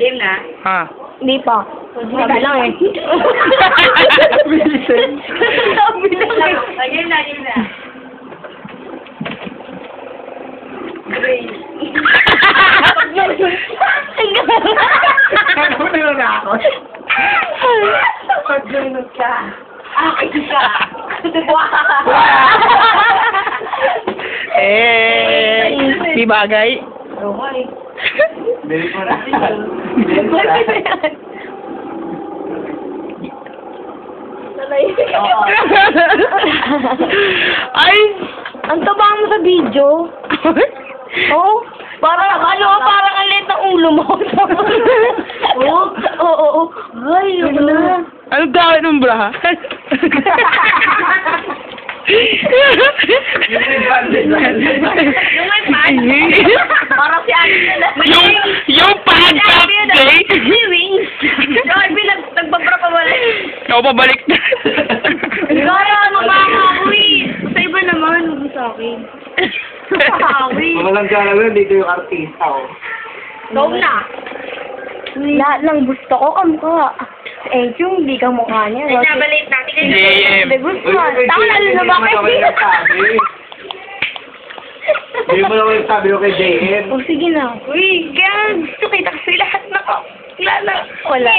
Game na? Ah. Hindi pa. Sabi lang eh. Bilisan. Sabi lang eh. Game na, game na. Ano na ako? Pag-lunod ka. Akin ka. Di bagay. Okay. Bili ko na. Bili ko na. Ay! Ang taba mo sa video. Oo. Parang ano, parang ang liit ng ulo mo. Oo. Ay, yun na. Anong tawag ng bra? Yung may pad. Parang si Arby na lang. Yung pad top day. Wings. Si Arby nagbabra pa wala. Ako pabalik na. Kaya ano makakawi. Sa iba naman, huwag mo sa akin. Makakawi. Walang gagawin, dito yung artista, oh. Go na. Lahat ng gusto ko kamukha. Eh, yung hindi ka mukha niya. Ay, nabalit natin kayo. Yeah. May gusto. Tama na na ba kayo? Hindi mo naman sabi ko kay JN. O, sige na. Uy, kaya gusto kita kasi lahat na ko. Wala na. Wala.